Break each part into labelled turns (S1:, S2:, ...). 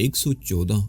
S1: 114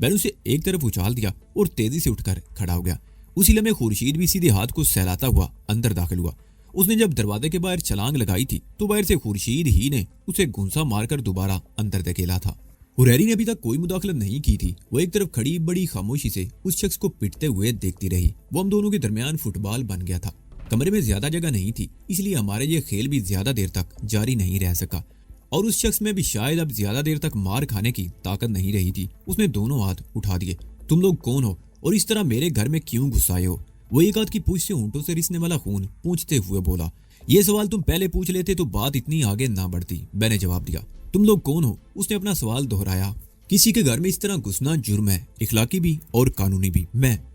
S1: میں نے اسے ایک طرف اچھال دیا اور تیزی سے اٹھ کر کھڑا ہو گیا۔ اسی لمحے خورشید بھی سیدھے ہاتھ کو سہلاتا ہوا اندر داخل ہوا۔ اس نے جب دروازے کے باہر چھلانگ لگائی تھی تو باہر سے خورشید ہی نے اسے گھونسا مار کر دوبارہ اندر دھکیلا تھا۔ حریری نے ابھی تک کوئی مداخلت نہیں کی تھی۔ وہ ایک طرف کھڑی بڑی خاموشی سے اس شخص کو پٹتے ہوئے دیکھتی رہی۔ وہ ہم دونوں کے درمیان فٹ بال بن گیا تھا۔ کمرے میں زیادہ جگہ نہیں تھی، اس لیے ہمارے یہ کھیل بھی زیادہ دیر تک جاری نہیں رہ سکا، اور اس شخص میں بھی شاید اب زیادہ دیر تک مار کھانے کی طاقت نہیں رہی تھی۔ اس نے دونوں ہاتھ اٹھا دیے۔ تم لوگ کون ہو اور اس طرح میرے گھر میں کیوں گھس آئے ہو؟ وہ ایک ہاتھ کی پوچھ سے ہونٹوں سے رسنے والا خون پوچھتے ہوئے بولا۔ یہ سوال تم پہلے پوچھ لیتے تو بات اتنی آگے نہ بڑھتی، میں نے جواب دیا۔ تم لوگ کون ہو؟ اس نے اپنا سوال دہرایا۔ کسی کے گھر میں اس طرح گھسنا جرم ہے، اخلاقی بھی اور قانونی بھی۔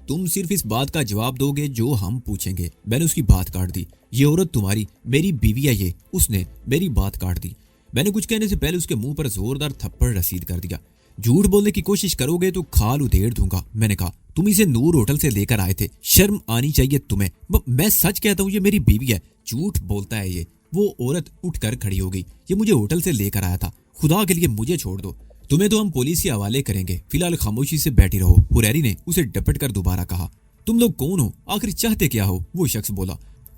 S1: تم صرف اس بات کا جواب دو گے جو ہم پوچھیں گے۔ میں نے اس کی بات کاٹ دی۔ یہ عورت تمہاری میری بیوی ہے یہ، اس نے میری بات کاٹ دی۔ میں نے کچھ کہنے سے پہلے اس کے منہ پر زوردار تھپڑ رسید کر دیا۔ جھوٹ بولنے کی کوشش کرو گے تو کھال ادھیڑ دوں گا، میں نے کہا۔ تم اسے نور ہوٹل سے لے کر آئے تھے، شرم آنی چاہیے تمہیں۔ میں سچ کہتا ہوں، یہ میری بیوی ہے۔ جھوٹ بولتا ہے یہ۔ وہ عورت اٹھ کر کھڑی ہو گئی۔ یہ مجھے ہوٹل سے لے کر آیا تھا، خدا کے لیے مجھے چھوڑ دو، تمہیں تو ہم پولیس کے حوالے کریں گے، فی الحال خاموشی سے بیٹھی رہو، حریری نے اسے ڈپٹ کر دوبارہ کہا۔ تم لوگ کون ہو؟ آخر چاہتے کیا ہو؟ وہ شخص بولا۔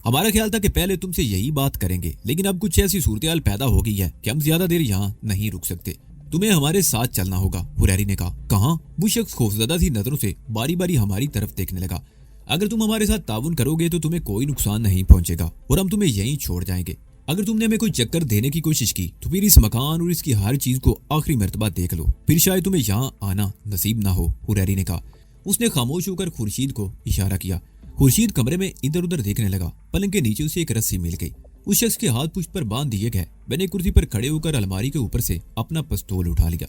S1: ہمارا خیال تھا کہ پہلے تم سے یہی بات کریں گے، لیکن اب کچھ ایسی صورتحال پیدا ہو گئی ہے کہ ہم زیادہ دیر یہاں نہیں رک سکتے، تمہیں ہمارے ساتھ چلنا ہوگا، حریری نے کہا۔ کہاں؟ وہ شخص خوفزدہ سی نظروں سے باری باری ہماری طرف دیکھنے لگا۔ اگر تم ہمارے ساتھ تعاون کرو گے تو تمہیں کوئی نقصان نہیں پہنچے گا اور ہم تمہیں یہیں چھوڑ جائیں گے۔ اگر تم نے ہمیں کوئی چکر دینے کی کوشش کی تو پھر اس مکان اور اس کی ہر چیز کو آخری مرتبہ دیکھ لو، پھر شاید تمہیں یہاں آنا نصیب نہ ہو، حریری نے کہا۔ اس نے خاموش ہو کر خورشید کو اشارہ کیا۔ خورشید کمرے میں ادھر ادھر دیکھنے لگا۔ پلنگ کے نیچے اسے ایک رسی مل گئی۔ اس شخص کے ہاتھ پشت پر باندھ دیے گئے۔ میں نے کرسی پر کھڑے ہو کر الماری کے اوپر سے اپنا پستول اٹھا لیا۔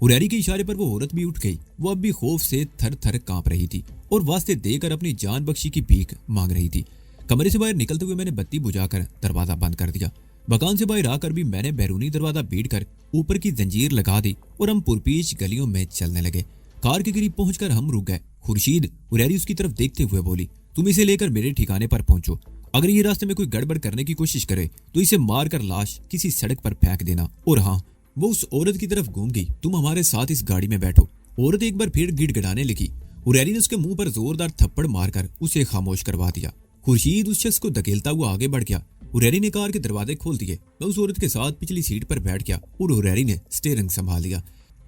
S1: حریری کے اشارے پر وہ عورت بھی اٹھ گئی۔ وہ اب بھی خوف سے تھر تھر کانپ رہی تھی اور واسطے دے کر اپنی جان بخشی کی بھیک مانگ رہی تھی۔ کمرے سے باہر نکلتے ہوئے میں نے بتی بجھا کر دروازہ بند کر دیا۔ مکان سے باہر آ کر بھی میں نے بیرونی دروازہ بیٹ کر اوپر کی زنجیر لگا دی اور ہم پرپیچ گلیوں میں چلنے لگے۔ کار کے قریب پہنچ کر ہم رک گئے۔ خورشید، حریری اس کی طرف دیکھتے ہوئے بولی، تم اسے لے کر میرے ٹھکانے پر پہنچو۔ اگر یہ راستے میں کوئی گڑبڑ کرنے کی کوشش کرے تو اسے مار کر لاش کسی سڑک پر پھینک دینا۔ اور ہاں، وہ اس عورت کی طرف گھوم گئی، تم ہمارے ساتھ اس گاڑی میں بیٹھو۔ عورت ایک بار پھر گڑ گڑانے لگی۔ حریری نے اس کے منہ پر زوردار تھپڑ مار کر اسے خاموش کروا دیا۔ خورشید اس شخص کو دھکیلتا ہوا آگے بڑھ گیا۔ حریری نے کار کے دروازے کھول دیے۔ میں اس عورت کے ساتھ پچھلی سیٹ پر بیٹھ گیا اور حریری نے سٹیئرنگ سنبھال لیا۔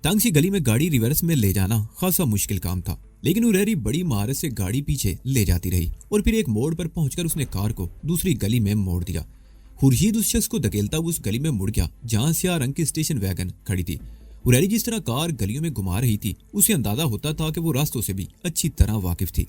S1: تنگ سی گلی میں گاڑی ریورس میں لے جانا خاصا مشکل کام تھا، لیکن حریری بڑی مہارت سے گاڑی پیچھے لے جاتی رہی اور پھر ایک موڑ پر پہنچ کر اس نے کار کو دوسری گلی میں موڑ دیا۔ خورشید اس شخص کو دھکیلتا ہوا اس گلی میں مڑ گیا جہاں سیاہ رنگ کی اسٹیشن ویگن کھڑی تھی۔ حریری جس طرح کار گلیوں میں گھما رہی تھی، اسے اندازہ ہوتا تھا کہ وہ راستوں سے بھی اچھی طرح واقف تھی۔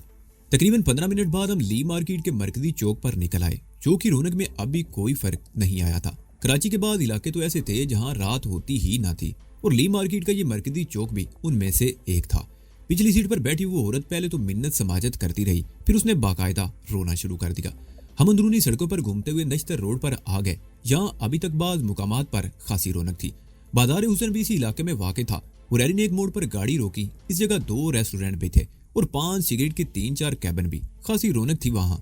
S1: تقریباً 15 منٹ بعد ہم لی مارکیٹ کے مرکزی چوک پر نکل آئے۔ چوک کی رونق میں اب بھی کوئی فرق نہیں آیا تھا۔ کراچی کے بعد علاقے تو ایسے تھے جہاں رات ہوتی ہی نہ تھی، اور لی مارکیٹ کا یہ مرکزی چوک بھی ان میں سے ایک تھا۔ پچھلی سیٹ پر بیٹھی وہ عورت پہلے تو منت سماجت کرتی رہی، پھر اس نے باقاعدہ رونا شروع کر دیا۔ ہم اندرونی سڑکوں پر گھومتے ہوئے نشتر روڈ پر آ گئے، جہاں ابھی تک بعض مقامات پر خاصی رونق تھی۔ بازار حسن بھی اسی علاقے میں واقع تھا۔ حریری نے ایک موڑ پر گاڑی روکی۔ اس جگہ 2 ریسٹورینٹ بھی تھے اور 5 سگریٹ کے 3-4 کیبن بھی۔ خاصی رونق تھی وہاں۔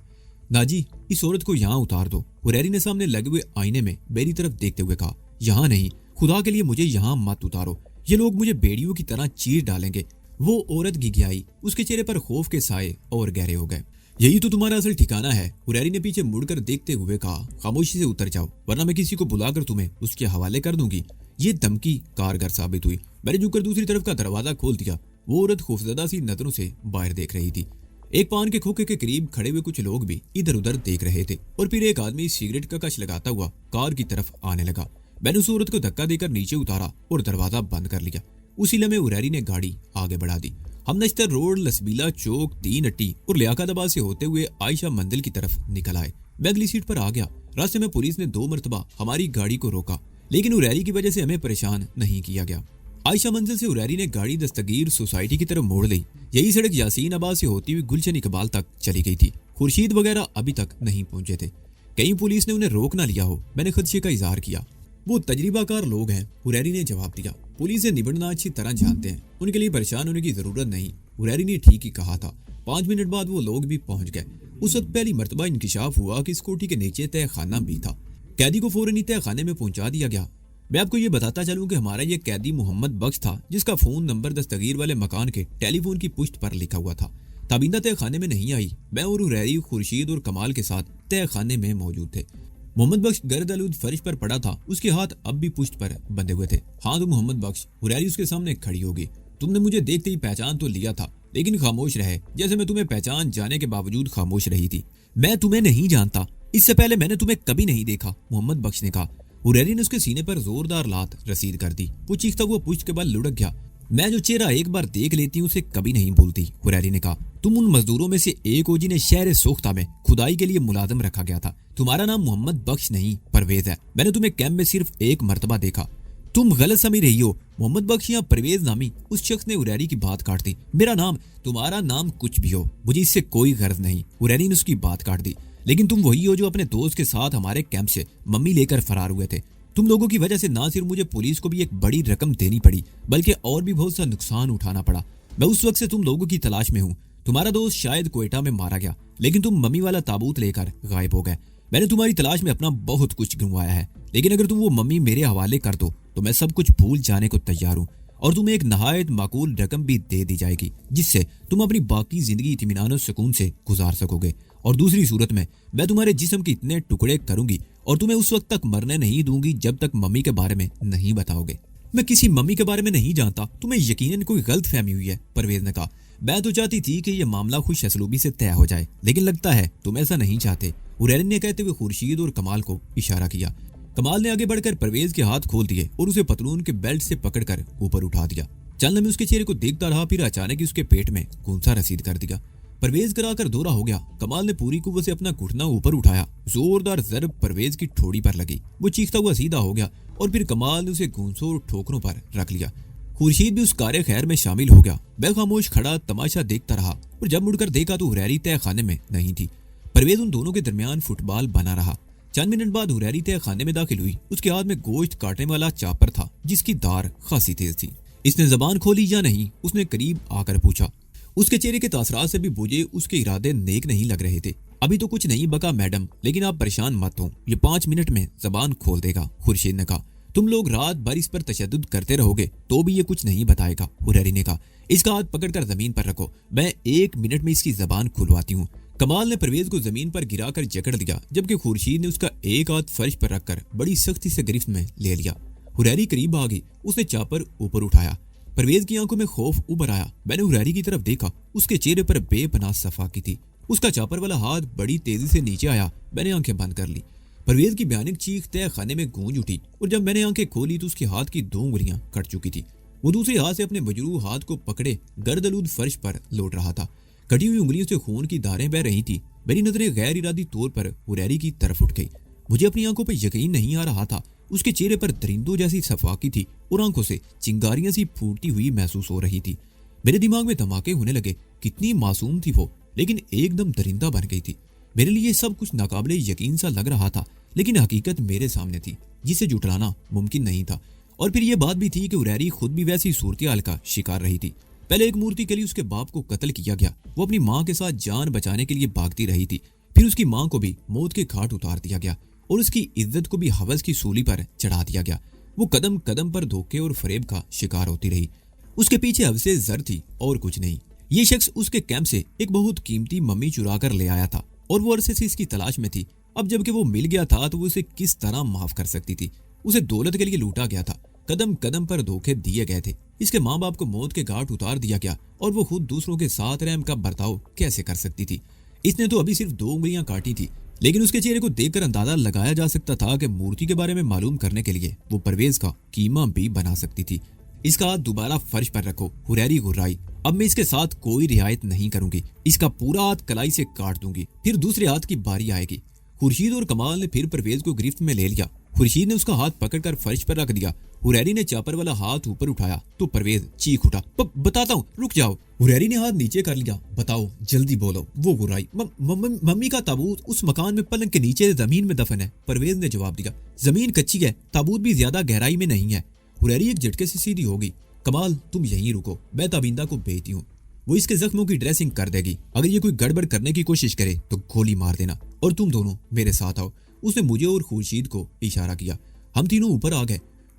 S1: ناجی، اس عورت کو یہاں اتار دو، حریری نے سامنے لگے ہوئے آئینے میں میری طرف دیکھتے ہوئے کہا۔ یہاں نہیں، خدا کے لیے مجھے یہاں مت اتارو، یہ لوگ مجھے بیڑیوں کی طرح چیر ڈالیں گے۔ وہ عورت گھگھیائی، اس کے چہرے پر خوف کے سائے اور گہرے ہو گئے۔ یہی تو تمہارا اصل ٹھکانہ ہے، حریری نے پیچھے مڑ کر دیکھتے ہوئے کہا۔ خاموشی سے اتر جاؤ ورنہ میں کسی کو بلا کر تمہیں اس کے حوالے کر دوں گی۔ یہ دھمکی کارگر ثابت ہوئی۔ میں نے جھک کر دوسری طرف کا دروازہ کھول دیا۔ وہ عورت خوفزدہ سی نظروں سے باہر دیکھ رہی تھی۔ ایک پان کے کھوکے کے قریب کھڑے ہوئے کچھ لوگ بھی ادھر ادھر دیکھ رہے تھے، اور پھر ایک آدمی سگریٹ کا کش لگاتا ہوا کار کی طرف آنے لگا۔ میں نے اس عورت کو دھکا دے کر نیچے اتارا اور دروازہ بند کر لیا۔ اسی لمحے حریری نے گاڑی آگے بڑھا دی۔ ہم نشتر روڈ، لسبیلا چوک، 3 اٹی اور لیاقت آباد سے ہوتے ہوئے عائشہ منزل کی طرف نکل آئے۔ میں اگلی سیٹ پر آ گیا۔ راستے میں پولیس نے 2 مرتبہ ہماری گاڑی کو روکا، لیکن حریری کی وجہ سے ہمیں پریشان نہیں کیا گیا۔ عائشہ منزل سے حریری نے گاڑی دستگیر سوسائٹی کی طرف موڑ لی۔ یہی سڑک یاسین آباد سے ہوتی ہوئی گلشن اقبال تک چلی گئی تھی۔ خورشید وغیرہ ابھی تک نہیں پہنچے تھے، کہیں پولیس نے انہیں روک نہ لیا ہو۔ میں نے خدشے کا اظہار کیا۔ وہ تجربہ کار لوگ ہیں، حریری نے جواب دیا۔ پولیس سے نبڑنا اچھی طرح جانتے ہیں، ان کے لیے پریشان ہونے کی ضرورت نہیں۔ حریری نے ٹھیک ہی کہا تھا۔ 5 منٹ بعد وہ لوگ بھی پہنچ گئے۔ اس وقت پہلی مرتبہ انکشاف ہوا کہ اس کوٹھی کے نیچے تہہ خانہ بھی تھا۔ قیدی کو فوراً تہہ خانے میں پہنچا دیا گیا۔ میں آپ کو یہ بتاتا چلوں کہ ہمارا یہ قیدی محمد بخش تھا جس کا فون نمبر دستگیر والے مکان کے ٹیلی فون کی پشت پر لکھا ہوا تھا۔ تابندہ تہ خانے میں نہیں آئی۔ میں اور حریری، خورشید اور کمال کے ساتھ تہ خانے میں موجود تھے۔ محمد بخش گرد آلود فرش پر پڑا تھا، اس کے ہاتھ اب بھی پشت پر بندھے ہوئے تھے۔ ہاں تو محمد بخش، حریری اس کے سامنے کھڑی ہوگی۔ تم نے مجھے دیکھتے ہی پہچان تو لیا تھا لیکن خاموش رہے، جیسے میں تمہیں پہچان جانے کے باوجود خاموش رہی تھی۔ میں تمہیں نہیں جانتا، اس سے پہلے میں نے تمہیں کبھی نہیں دیکھا، محمد بخش نے کہا۔ حریری نے اس کے سینے پر زوردار لات رسید کر دی۔ وہ چیختا ہوا پشت کے بل لڑک گیا۔ میں جو چہرہ ایک بار دیکھ لیتی ہوں اسے کبھی نہیں بھولتی، حریری نے کہا۔ تم ان مزدوروں میں سے ایک ہو جنہیں شہر سوختہ میں کھدائی کے لیے ملازم رکھا گیا تھا۔ تمہارا نام محمد بخش نہیں پرویز ہے۔ میں نے تمہیں کیمپ میں صرف ایک مرتبہ دیکھا۔ تم غلط سمجھ رہی ہو، محمد بخش یا پرویز نامی اس شخص نے حریری کی بات کاٹ دی۔ میرا نام، تمہارا نام کچھ بھی ہو، مجھے اس سے کوئی غرض نہیں، حریری نے اس کی بات کاٹ دی۔ لیکن تم وہی ہو جو اپنے دوست کے ساتھ ہمارے کیمپ سے ممی لے کر فرار ہوئے تھے۔ تم لوگوں کی وجہ سے نہ صرف مجھے پولیس کو بھی ایک بڑی رقم دینی پڑی بلکہ اور بھی بہت سا نقصان اٹھانا پڑا۔ میں اس وقت سے تم لوگوں کی تلاش میں ہوں۔ تمہارا دوست شاید کوئٹہ میں مارا گیا لیکن تم ممی والا تابوت لے کر غائب ہو گئے۔ میں نے تمہاری تلاش میں اپنا بہت کچھ گنوایا ہے، لیکن اگر تم وہ ممی میرے حوالے کر دو تو میں سب کچھ بھول جانے کو تیار ہوں اور تمہیں ایک نہایت معقول رقم بھی دے دی جائے گی جس سے تم اپنی باقی زندگی اطمینان و سکون سے گزار سکو گے۔ اور دوسری صورت میں تمہارے جسم کے اتنے ٹکڑے کروں گی اور تمہیں اس وقت تک مرنے نہیں دوں گی جب تک ممی کے بارے میں نہیں بتاؤ گے۔ میں کسی ممی کے بارے میں نہیں جانتا، تمہیں یقیناً کوئی غلط فہمی ہوئی ہے، پرویز نے کہا۔ میں تو چاہتی تھی کہ یہ معاملہ خوش اسلوبی سے طے ہو جائے لیکن لگتا ہے تم ایسا نہیں چاہتے، حریری نے کہتے ہوئے خورشید اور کمال کو اشارہ کیا۔ کمال نے آگے بڑھ کر پرویز کے ہاتھ کھول دیے اور اسے پتلون کے بیلٹ سے پکڑ کر اوپر اٹھا دیا۔ چند لمحے اس کے چہرے کو دیکھتا رہا، پھر اچانک ہی اس کے پیٹ میں گونسا رسید کر دیا۔ پرویز کرا کر دورہ ہو گیا۔ کمال نے پوری قوت سے اپنا گھٹنا اوپر اٹھایا، زوردار ضرب پرویز کی ٹھوڑی پر لگی۔ وہ چیختا ہوا سیدھا ہو گیا اور پھر کمال نے اسے گونسوں اور ٹھوکروں پر رکھ لیا۔ خورشید بھی اس کار خیر میں شامل ہو گیا۔ میں خاموش کھڑا تماشا دیکھتا رہا اور جب مڑ کر دیکھا تو حریری تہ خانے میں نہیں تھی۔ پرویز ان دونوں کے درمیان فٹ بال بنا رہا۔ چند منٹ بعد حریری تہ خانے میں داخل ہوئی۔ اس کے ہاتھ میں گوشت کاٹنے والا چاپر تھا جس کی دار خاصی تیز تھی۔ اس نے زبان کھولی یا نہیں؟ اس نے قریب آ کر پوچھا۔ اس کے چہرے کے تاثرات سے بھی مجھے اس کے ارادے نیک نہیں لگ رہے تھے۔ ابھی تو کچھ نہیں بکا میڈم، لیکن آپ پریشان مت ہوں، یہ 5 منٹ میں زبان کھول دے گا، خورشید نے کہا۔ تم لوگ رات بھر اس پر تشدد کرتے رہو گے تو بھی یہ کچھ نہیں بتائے گا، حریری نے کہا۔ اس کا ہاتھ پکڑ کر زمین پر رکھو، میں 1 منٹ میں اس کی زبان کھلواتی ہوں۔ کمال نے پرویز کو زمین پر گرا کر جکڑ دیا جبکہ خورشید نے اس کا ایک ہاتھ فرش پر رکھ کر بڑی سختی سے گرفت میں لے لیا۔ حریری قریب آ گئی، اس نے چاپر اوپر اٹھایا۔ پرویز کی آنکھوں میں خوف ابھر آیا۔ میں نے حریری کی طرف دیکھا، اس کے چہرے پر بے پناہ صفاقی تھی۔ اس کا چاپر والا ہاتھ بڑی تیزی سے نیچے آیا۔ میں نے آنکھیں بند کر لی۔ پرویز کی بھیانک چیخ تہ خانے میں گونج اٹھی اور جب میں نے آنکھیں کھولی تو اس کے ہاتھ کی 2 انگلیاں کٹ چکی تھی۔ وہ دوسرے ہاتھ سے اپنے مجروح ہاتھ کو پکڑے گرد آلود فرش پر لوٹ رہا تھا۔ کٹی ہوئی انگلیوں سے خون کی دھاریں بہہ رہی تھی۔ میری نظریں غیر ارادی طور پر حریری کی طرف اٹھ گئی۔ مجھے اپنی آنکھوں پر یقین نہیں آ رہا تھا۔ اس کے چہرے پر درندوں جیسی صفاقی تھی اور آنکھوں سے چنگاریاں سی پھوٹتی ہوئی محسوس ہو رہی تھی۔ میرے دماغ میں دھماکے ہونے لگے۔ کتنی معصوم تھی وہ، لیکن ایک دم درندہ بن گئی تھی۔ میرے لیے سب کچھ ناقابل یقین سا لگ رہا تھا، لیکن حقیقت میرے سامنے تھی جسے جھٹلانا ممکن نہیں تھا۔ اور پھر یہ بات بھی تھی کہ حریری خود بھی ویسی صورتحال کا شکار رہی تھی۔ پہلے ایک مورتی کے لیے اس کے باپ کو قتل کیا گیا، وہ اپنی ماں کے ساتھ جان بچانے کے لیے بھاگتی رہی تھی۔ پھر اس کی ماں کو بھی موت کے گھاٹ اتار دیا گیا اور اس کی عزت کو بھی ہوس کی سولی پر چڑھا دیا گیا۔ وہ قدم قدم پر دھوکے اور فریب کا شکار ہوتی رہی۔ اس کے پیچھے حوثے زر تھی اور کچھ نہیں۔ یہ شخص اس کے کیمپ سے ایک بہت قیمتی ممی چرا کر لے آیا تھا اور وہ عرصے سے اس کی تلاش میں تھی۔ اب جب کہ وہ مل گیا تھا تو وہ اسے کس طرح معاف کر سکتی تھی؟ اسے دولت کے لیے لوٹا گیا تھا، قدم قدم پر دھوکے دیے گئے تھے، اس کے ماں باپ کو موت کے گھاٹ اتار دیا گیا اور وہ خود دوسروں کے ساتھ رحم کا برتاؤ کیسے کر سکتی تھی؟ اس نے تو ابھی صرف 2 انگلیاں کاٹی تھی، لیکن اس کے چہرے کو دیکھ کر اندازہ لگایا جا سکتا تھا کہ مورتی کے بارے میں معلوم کرنے کے لیے وہ پرویز کا قیمہ بھی بنا سکتی تھی۔ اس کا ہاتھ دوبارہ فرش پر رکھو، حریری گھرائی۔ اب میں اس کے ساتھ کوئی رعایت نہیں کروں گی، اس کا پورا ہاتھ کلائی سے کاٹ دوں گی، پھر دوسرے ہاتھ کی باری آئے گی۔ خورشید اور کمال نے پھر پرویز کو گرفت میں لے لیا۔ خورشید نے اس کا ہاتھ پکڑ کر فرش پر رکھ دیا۔ حریری نے چاپر والا ہاتھ اوپر اٹھایا تو پرویز چیخ اٹھا، بتاتا ہوں، رک جاؤ۔ حریری نے ہاتھ نیچے کر لیا، بتاؤ، جلدی بولو۔ وہ گرائی، ممی کا تابوت اس مکان میں پلنگ کے نیچے زمین میں دفن ہے، پرویز نے جواب دیا۔ زمین کچی ہے، تابوت بھی زیادہ گہرائی میں نہیں ہے۔ حریری ایک جھٹکے سے سیدھی ہوگی۔ کمال، تم یہیں رکو، میں تابندہ کو بھیجتی ہوں، وہ اس کے زخموں کی ڈریسنگ کر دے گی۔ اگر یہ کوئی گڑبڑ کرنے کی کوشش کرے تو گولی مار دینا، اور تم دونوں میرے ساتھ آؤ۔ اس نے مجھے اور خورشید کو اشارہ کیا۔ ہم تینوں اوپر آ گئے۔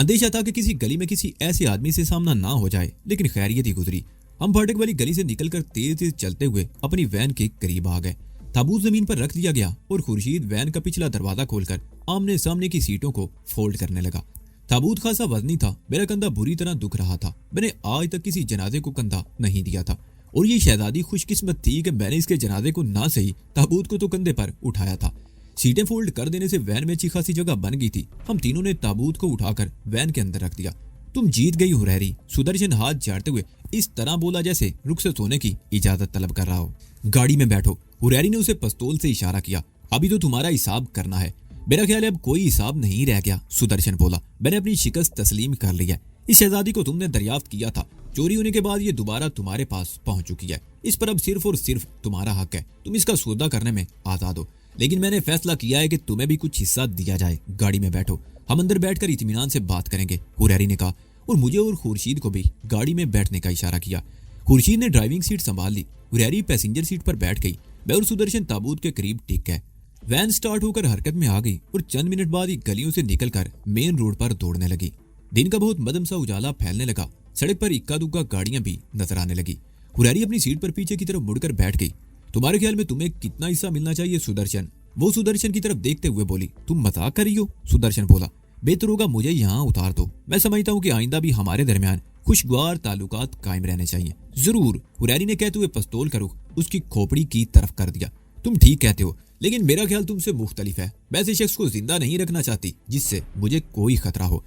S1: اندیشہ تھا کہ کسی گلی میں کسی ایسے آدمی سے سامنا نہ ہو جائے، لیکن خیریت ہی گزری۔ ہم پھاٹک والی گلی سے نکل کر تیز تیز چلتے ہوئے اپنی وین کے قریب آ گئے۔ تابوت زمین پر رکھ دیا گیا اور خورشید وین کا پچھلا دروازہ کھول کر آمنے سامنے کی سیٹوں کو فولڈ کرنے لگا۔ تابوت خاصا وزنی تھا، میرا کندھا بری طرح دکھ رہا تھا۔ میں نے آج تک کسی جنازے کو کندھا نہیں دیا تھا، اور یہ شہزادی خوش قسمت تھی کہ میں نے اس کے جنازے کو نہ صحیح تابوت کو تو کندھے پر اٹھایا تھا۔ سیٹیں فولڈ کر دینے سے وین میں اچھی خاصی جگہ بن گئی تھی۔ ہم تینوں نے تابوت کو اٹھا کر وین کے اندر رکھ دیا۔ تم جیت گئی ہریری، سدرشن ہاتھ جھاڑتے ہوئے اس طرح بولا جیسے رخصت ہونے کی اجازت طلب کر رہا ہو۔ گاڑی میں بیٹھو، ہریری نے اسے پستول سے اشارہ کیا۔ ابھی تو تمہارا حساب کرنا ہے۔ میرا خیال ہے اب کوئی حساب نہیں رہ گیا، سدرشن بولا۔ میں نے اپنی شکست تسلیم کر لی ہے۔ اس شہزادی کو تم نے دریافت کیا تھا، چوری ہونے کے بعد یہ دوبارہ تمہارے پاس پہنچ چکی ہے۔ اس پر اب صرف اور صرف تمہارا حق ہے، تم اس کا سودا کرنے میں آزاد ہو، لیکن میں نے فیصلہ کیا ہے کہ تمہیں بھی کچھ حصہ دیا جائے۔ گاڑی میں بیٹھو، ہم اندر بیٹھ کر اطمینان سے بات کریں گے، ہریری نے کہا، اور مجھے اور خورشید کو بھی گاڑی میں بیٹھنے کا اشارہ کیا۔ خورشید نے ڈرائیونگ سیٹ سنبھال لی، ہریری پیسنجر سیٹ پر بیٹھ گئی۔ میں اور سدرشن تابوت کے قریب ٹک گئے۔ وین سٹارٹ ہو کر حرکت میں آ گئی اور چند منٹ بعد ہی گلیوں سے نکل کر مین روڈ پر دوڑنے لگی۔ دن کا بہت مدھم سا اجالا پھیلنے لگا، سڑک پر اکا دکا گاڑیاں بھی نظر آنے لگی۔ ہریری اپنی سیٹ پر پیچھے کی طرف مڑ کر بیٹھ گئی۔ تمہارے خیال میں تمہیں کتنا حصہ ملنا چاہیے سدرشن؟ وہ سدرشن کی طرف دیکھتے ہوئے بولی۔ تم مذاق کر رہی ہو؟ سدرشن بولا۔ بہتر ہوگا مجھے یہاں اتار دو، میں سمجھتا ہوں کہ آئندہ بھی ہمارے درمیان خوشگوار تعلقات قائم رہنے چاہیے۔ ضرور، ہریری نے کہتے ہوئے پستول کا رخ اس کی کھوپڑی کی طرف کر دیا۔ تم ٹھیک کہتے ہو، لیکن میرا خیال تم سے مختلف ہے۔ میں ایسے شخص کو زندہ نہیں رکھنا چاہتی جس سے مجھے کوئی خطرہ ہو۔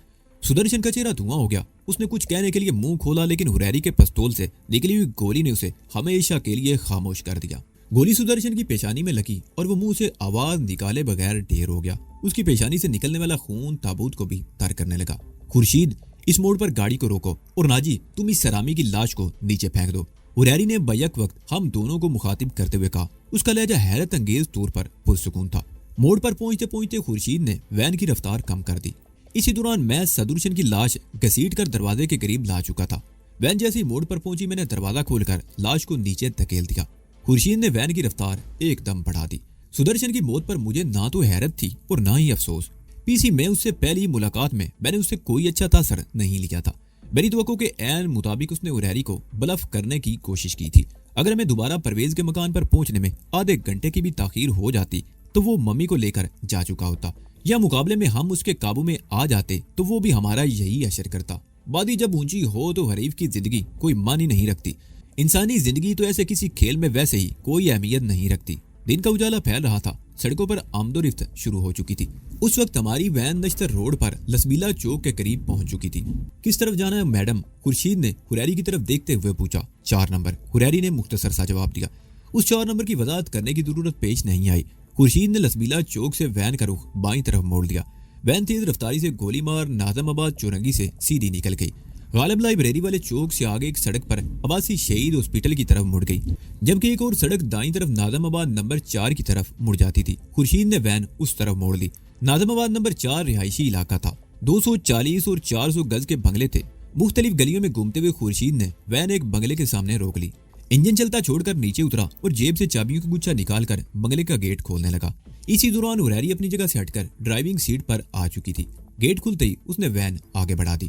S1: سدرشن کا چہرہ دھواں ہو گیا۔ اس نے کچھ کہنے کے لیے منہ کھولا، لیکن ہریری کے پستول سے نکلی ہوئی گولی نے اسے ہمیشہ کے لیے خاموش کر دیا۔ گولی سدرشن کی پیشانی میں لگی اور وہ منہ سے آواز نکالے بغیر ڈھیر ہو گیا۔ اس کی پیشانی سے نکلنے والا خون تابوت کو بھی تر کرنے لگا۔ خورشید، اس موڑ پر گاڑی کو روکو، اور ناجی تم اس سرامی کی لاش کو نیچے پھینک دو، ہریری نے بیک وقت ہم دونوں کو مخاطب کرتے ہوئے کہا۔ اس کا لہجہ حیرت انگیز طور پر پرسکون تھا۔ موڑ پر پہنچتے پہنچتے خورشید نے وین کی رفتار کم کر دی۔ اسی دوران میں سدرشن کی لاش گھسیٹ کر دروازے کے قریب لا چکا تھا۔ وین جیسے موڑ پر پہنچی، میں نے دروازہ کھول کر لاش کو نیچے دھکیل دیا۔ خورشید نے وین کی رفتار ایک دم بڑھا دی۔ سدرشن کی موت پر مجھے نہ تو حیرت تھی اور نہ ہی افسوس۔ پی سی میں اس سے پہلی ملاقات میں نے اس سے کوئی اچھا تاثر نہیں لیا تھا۔ میری توقع کے عین مطابق اس نے ہریری کو بلف کرنے کی کوشش کی تھی۔ اگر میں دوبارہ پرویز کے مکان پر پہنچنے میں آدھے گھنٹے کی بھی تاخیر ہو جاتی تو وہ ممی کو لے کر جا چکا ہوتا، یا مقابلے میں ہم اس کے قابو میں آ جاتے تو وہ بھی ہمارا یہی اشر کرتا۔ وادی جب اونچی ہو تو حریف کی زندگی کوئی معنی نہیں رکھتی۔ انسانی زندگی تو ایسے کسی کھیل میں ویسے ہی کوئی اہمیت نہیں رکھتی۔ دن کا اجالا پھیل رہا تھا، سڑکوں پر آمد و رفت شروع ہو چکی تھی۔ اس وقت ہماری وین نشتر روڈ پر لسبیلا چوک کے قریب پہنچ چکی تھی۔ کس طرف جانا ہے میڈم؟ خورشید نے ہریری کی طرف دیکھتے ہوئے پوچھا۔ 4 نمبر، ہریری نے مختصر سا جواب دیا۔ اس 4 نمبر کی وضاحت کرنے کی ضرورت پیش نہیں آئی۔ خورشید نے لسبیلا چوک سے وین کا رخ بائیں طرف موڑ دیا۔ وین تیز رفتاری سے گولی مار ناظم آباد چورنگی سے سیدھی نکل گئی۔ غالب لائبریری والے چوک سے آگے ایک سڑک پر عباسی شہید ہاسپٹل کی طرف مڑ گئی، جبکہ ایک اور سڑک دائیں طرف ناظم آباد نمبر 4 کی طرف مڑ جاتی تھی۔ خورشید نے وین اس طرف موڑ لی۔ ناظم آباد نمبر 4 رہائشی علاقہ تھا۔ 240 اور 400 گز کے بنگلے تھے۔ مختلف گلیوں میں گھومتے ہوئے خورشید نے وین ایک بنگلے کے سامنے روک لی۔ انجن چلتا چھوڑ کر نیچے اترا اور جیب سے چابیوں کی گچھا نکال کر بنگلے کا گیٹ کھولنے لگا۔ اسی دوران ہریری اپنی جگہ سے ہٹ کر ڈرائیونگ سیٹ پر آ چکی تھی۔ گیٹ کھلتے ہی اس نے وین آگے بڑھا دی۔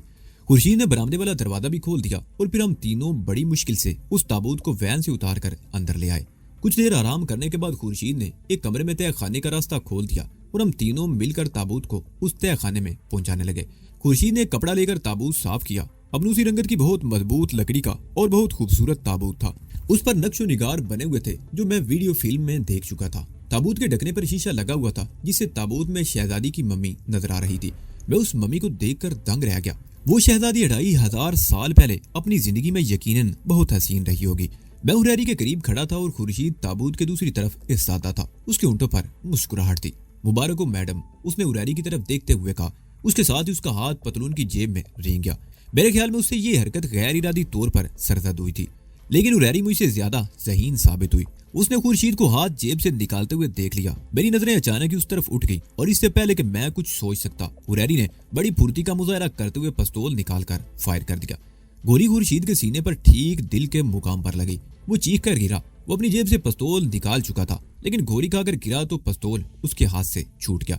S1: خورشید نے برآمدے والا دروازہ بھی کھول دیا اور پھر ہم تینوں بڑی مشکل سے اس تابوت کو وین سے اتار کر اندر لے آئے۔ کچھ دیر آرام کرنے کے بعد خورشید نے ایک کمرے میں تہہ خانے کا راستہ کھول دیا اور ہم تینوں مل کر تابوت کو اس تہہ خانے میں پہنچانے لگے۔ خورشید نے کپڑا لے کر تابوت صاف کیا۔ ابنوسی رنگت کی بہت مضبوط لکڑی کا اور بہت خوبصورت تابوت تھا۔ اس پر نقش و نگار بنے ہوئے تھے جو میں ویڈیو فلم میں دیکھ چکا تھا۔ تابوت کے ڈھکنے پر شیشہ لگا ہوا تھا جس سے تابوت میں شہزادی کی ممی نظر آ رہی تھی۔ میں اس ممی کو دیکھ کر دنگ رہ گیا۔ وہ شہزادی 2500 سال پہلے اپنی زندگی میں یقیناً بہت حسین رہی ہوگی۔ میں ہریری کے قریب کھڑا تھا اور خورشید تابوت کے دوسری طرف ایستادہ تھا۔ اس کے ہونٹوں پر مسکراہٹ تھی۔ مبارک ہو میڈم، اس نے ہریری کی طرف دیکھتے ہوئے کہا۔ اس کے ساتھ ہی اس کا ہاتھ پتلون کی جیب میں رینگ گیا۔ میرے خیال میں اس سے یہ حرکت غیر ارادی طور پر سرزد ہوئی تھی، لیکن ہریری مجھ سے زیادہ ذہین ثابت ہوئی۔ اس نے خورشید کو ہاتھ جیب سے نکالتے ہوئے دیکھ لیا۔ میری نظریں اچانک ہی اس طرف اٹھ گئی اور اس سے پہلے کہ میں کچھ سوچ سکتا، ہریری نے بڑی پھرتی کا مظاہرہ کرتے ہوئے پستول نکال کر فائر کر دیا۔ گولی خورشید کے سینے پر ٹھیک دل کے مقام پر لگی۔ وہ چیخ کر گرا۔ وہ اپنی جیب سے پستول نکال چکا تھا، لیکن گولی کھا کر گرا تو پستول اس کے ہاتھ سے چھوٹ گیا۔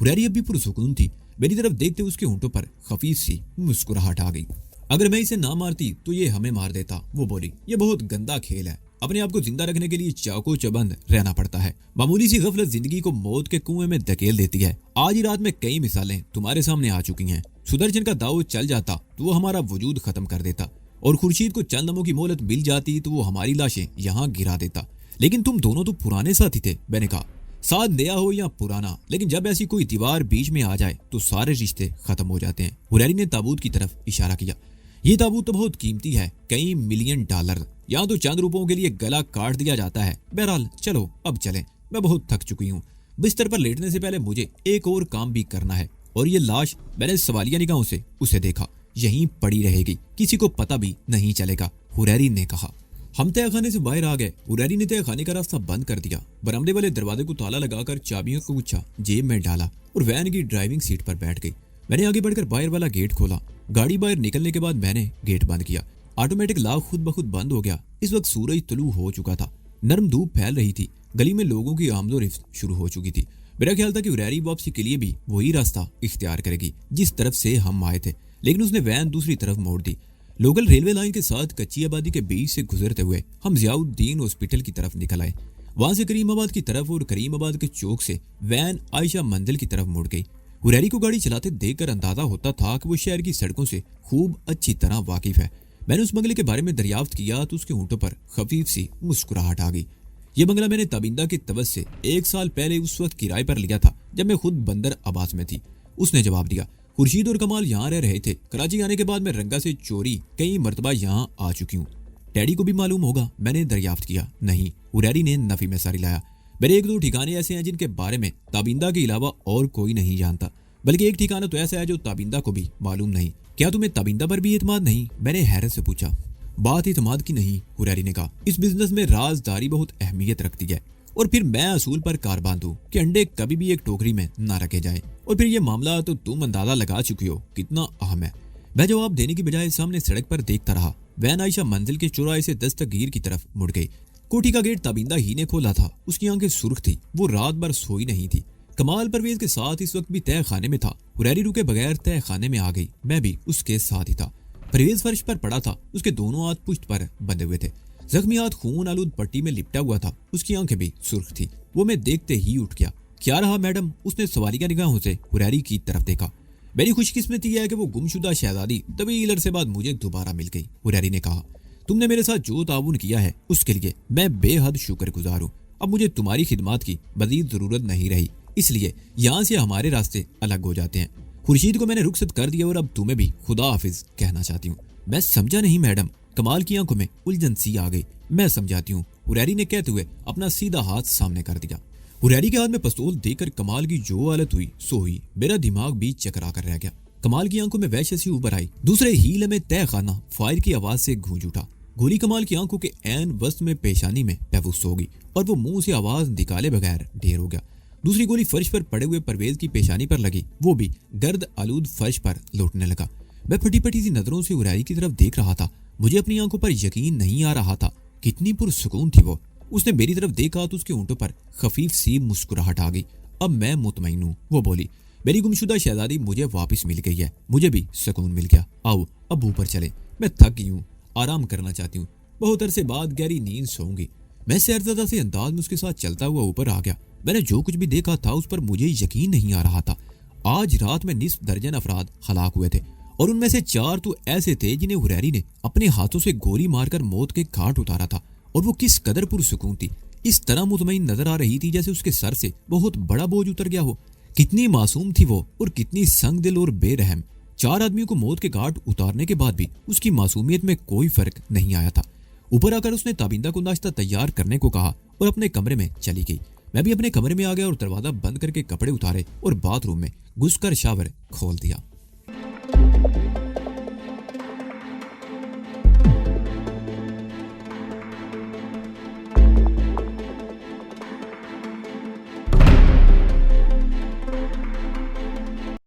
S1: حریری اب بھی پرسکون تھی۔ میری طرف دیکھتے اس کے ہونٹوں پر خفیف سی مسکراہٹ آ گئی۔ اگر میں اسے نہ مارتی تو یہ ہمیں مار دیتا، وہ بولی۔ یہ بہت گندا کھیل ہے، اپنے آپ کو زندہ رکھنے کے لیے چاقو چبند رہنا پڑتا ہے۔ معمولی سی غفلت زندگی کو موت کے کنویں میں دھکیل دیتی ہے۔ آج ہی رات میں کئی مثالیں تمہارے سامنے آ چکی ہیں۔ سدرشن کا داؤ چل جاتا تو وہ ہمارا وجود ختم کر دیتا، اور خورشید کو چند لمحوں کی مہلت مل جاتی تو وہ ہماری لاشیں یہاں گرا دیتا۔ لیکن تم دونوں تو پرانے ساتھی تھے، میں نے کہا۔ ساتھ نیا ہو یا پرانا، لیکن جب ایسی کوئی دیوار بیچ میں آ جائے تو سارے رشتے ختم ہو جاتے ہیں۔ حریری نے تابوت کی طرف اشارہ کیا۔ یہ تابوت تو بہت قیمتی ہے، کئی ملین ڈالر، یہاں تو چند روپوں کے لیے گلا کاٹ دیا جاتا ہے۔ بہرحال چلو اب چلیں، میں بہت تھک چکی ہوں۔ بستر پر لیٹنے سے پہلے مجھے ایک اور کام بھی کرنا ہے، اور یہ لاش، میں نے سوالیہ نگاہوں سے اسے دیکھا، یہیں پڑی رہے گی، کسی کو پتہ بھی نہیں چلے گا، حریری نے کہا۔ ہم تہہ خانے سے باہر آ گئے۔ حریری نے تہہ خانے کا راستہ بند کر دیا، برآمدے والے دروازے کو تالا لگا کر چابیوں کا گچھا جیب میں ڈالا اور وین کی ڈرائیونگ سیٹ پر بیٹھ گئی۔ میں نے آگے بڑھ کر باہر والا گیٹ کھولا۔ گاڑی باہر نکلنے کے بعد میں نے گیٹ بند کیا۔ آٹومیٹک لاک خود بخود بند ہو گیا۔ اس وقت سورج طلوع ہو چکا تھا، نرم دھوپ پھیل رہی تھی، گلی میں لوگوں کی آمد و رفت شروع ہو چکی تھی۔ میرا خیال تھا کہ حریری واپسی کے لیے بھی وہی راستہ اختیار کرے گی جس طرف سے ہم آئے تھے، لیکن اس نے وین دوسری طرف موڑ دی۔ لوکل ریلوے لائن کے ساتھ کچی آبادی کے بیچ سے گزرتے ہوئے ہم ضیاء الدین ہاسپٹل کی طرف نکل آئے۔ وہاں سے کریم آباد کی طرف اور کریم آباد کے چوک سے وین عائشہ منزل کی طرف مڑ گئی۔ حریری کو گاڑی چلاتے دیکھ کر اندازہ ہوتا تھا کہ وہ شہر کی سڑکوں سے خوب اچھی طرح واقف ہے۔ میں نے اس بنگلے کے بارے میں دریافت کیا تو اس کے ہونٹوں پر خفیف سی مسکراہٹ آ گئی۔ یہ بنگلہ میں نے تابندہ کے توسط سے 1 سال پہلے اس وقت کرائے پر لیا تھا جب میں خود بندر آباز میں تھی۔ اس نے جواب دیا۔ خورشید اور کمال یہاں رہ رہے تھے۔ کراچی آنے کے بعد میں رنگا سے چوری کئی مرتبہ یہاں آ چکی ہوں۔ ڈیڈی کو بھی معلوم ہوگا، میں نے دریافت کیا۔ نہیں، حریری نے نفی میں ساری لایا۔ میرے 1-2 ٹھکانے ایسے ہیں جن کے بارے میں تابندہ کے علاوہ اور کوئی نہیں جانتا، بلکہ ایک ٹھکانہ تو ایسا ہے جو تابندہ کو بھی معلوم نہیں۔ کیا تمہیں تابندہ پر بھی اعتماد نہیں؟ میں نے حیرت سے پوچھا۔ بات اعتماد کی نہیں، حریری نے کہا، اس بزنس میں رازداری بہت اہمیت رکھتی ہے، اور پھر میں اصول پر کارباند ہوں کہ انڈے کبھی بھی ایک ٹوکری میں نہ رکھے جائیں، اور پھر یہ معاملہ تو تم اندازہ لگا چکی ہو کتنا اہم ہے۔ میں جواب دینے کی بجائے سامنے سڑک پر دیکھتا رہا۔ وین عائشہ منزل کے چوراہے سے دستگیر کی طرف مڑ گئی۔ کوٹھی کا گیٹ تابندہ ہی نے کھولا تھا۔ اس کی آنکھیں سرخ تھی، وہ رات بھر سوئی نہیں تھی۔ کمال پرویز کے ساتھ اس وقت بھی تہہ خانے میں تھا۔ حریری رکے بغیر تہہ خانے میں آ گئی، میں بھی اس کے ساتھ ہی تھا۔ پرویز فرش پر پڑا تھا، اس کے دونوں ہاتھ پشت پر بندھے ہوئے تھے، زخمی ہاتھ خون آلود پٹی میں لپٹا ہوا تھا، اس کی آنکھیں بھی سرخ تھی۔ وہ میں دیکھتے ہی اٹھ گیا۔ کیا رہا میڈم؟ اس نے سوالیہ نگاہوں سے حریری کی طرف دیکھا۔ میری خوش قسمتی ہے کہ وہ گمشدہ شہزادی طویل عرصے بعد مجھے دوبارہ مل گئی، حریری نے کہا۔ تم نے میرے ساتھ جو تعاون کیا ہے اس کے لیے میں بے حد شکر گزار ہوں۔ اب مجھے تمہاری خدمات کی مزید ضرورت نہیں رہی، اس لیے یہاں سے ہمارے راستے الگ ہو جاتے ہیں۔ خورشید کو میں نے رخصت کر دیا اور اب تمہیں بھی خدا حافظ کہنا چاہتی ہوں۔ میں سمجھا نہیں میڈم۔ کمال کی آنکھوں میں الجھن سی آ گئی۔ میں سمجھاتی ہوں، حریری نے کہتے ہوئے اپنا سیدھا ہاتھ سامنے کر دیا۔ حریری کے ہاتھ میں پستول دیکھ کر کمال کی جو حالت ہوئی سو ہوئی، میرا دماغ بھی چکرا کر رہ گیا۔ کمال کی آنکھوں میں وحشت سی ابھر آئی۔ دوسرے ہی لمحے تہہ خانہ فائر کی آواز سے گونج اٹھا۔ گولی کمال کی آنکھوں کے عین وسط میں پیشانی میں محفوظ ہو گئی اور وہ منہ سے آواز نکالے بغیر ڈھیر ہو گیا۔ دوسری گولی فرش پر پڑے ہوئے پرویز کی پیشانی پر لگی، وہ بھی گرد آلود فرش پر لوٹنے لگا۔ میں پھٹی پھٹی سی نظروں سے حریری کی طرف دیکھ رہا تھا۔ مجھے اپنی آنکھوں پر یقین نہیں آ رہا تھا، کتنی پرسکون تھی وہ۔ اس نے میری طرف دیکھا تو اس کے ہونٹوں پر خفیف سی مسکراہٹ آ گئی۔ اب میں مطمئن ہوں، وہ بولی۔ میری گمشدہ شہزادی مجھے واپس مل گئی ہے، مجھے بھی سکون مل گیا۔ آؤ اب اوپر چلیں، میں تھک گئی ہوں، آرام کرنا چاہتی ہوں، بہت عرصے بعد گہری نیند سوؤں گی۔ میں سیرزدہ سے انداز میں اس کے ساتھ چلتا ہوا اوپر آ گیا۔ میں نے جو کچھ بھی دیکھا تھا اس پر مجھے یقین نہیں آ رہا تھا۔ آج رات میں نصف درجن افراد ہلاک ہوئے تھے، اور ان میں سے 4 تو ایسے تھے جنہیں حریری نے اپنے ہاتھوں سے گولی مار کر موت کے گھاٹ اتارا تھا، اور وہ کس قدر پرسکون تھی، اس طرح مطمئن نظر آ رہی تھی جیسے اس کے سر سے بہت بڑا بوجھ اتر گیا ہو۔ کتنی معصوم تھی وہ، اور کتنی سنگ دل اور بے رحم۔ 4 آدمیوں کو موت کے گھاٹ اتارنے کے بعد بھی اس کی معصومیت میں کوئی فرق نہیں آیا تھا۔ اوپر آ کر اس نے تابندہ کو ناشتہ تیار کرنے کو کہا اور اپنے کمرے میں چلی گئی۔ میں بھی اپنے کمرے میں آ گیا اور دروازہ بند کر کے کپڑے اتارے اور باتھ روم میں گھس کر شاور کھول دیا۔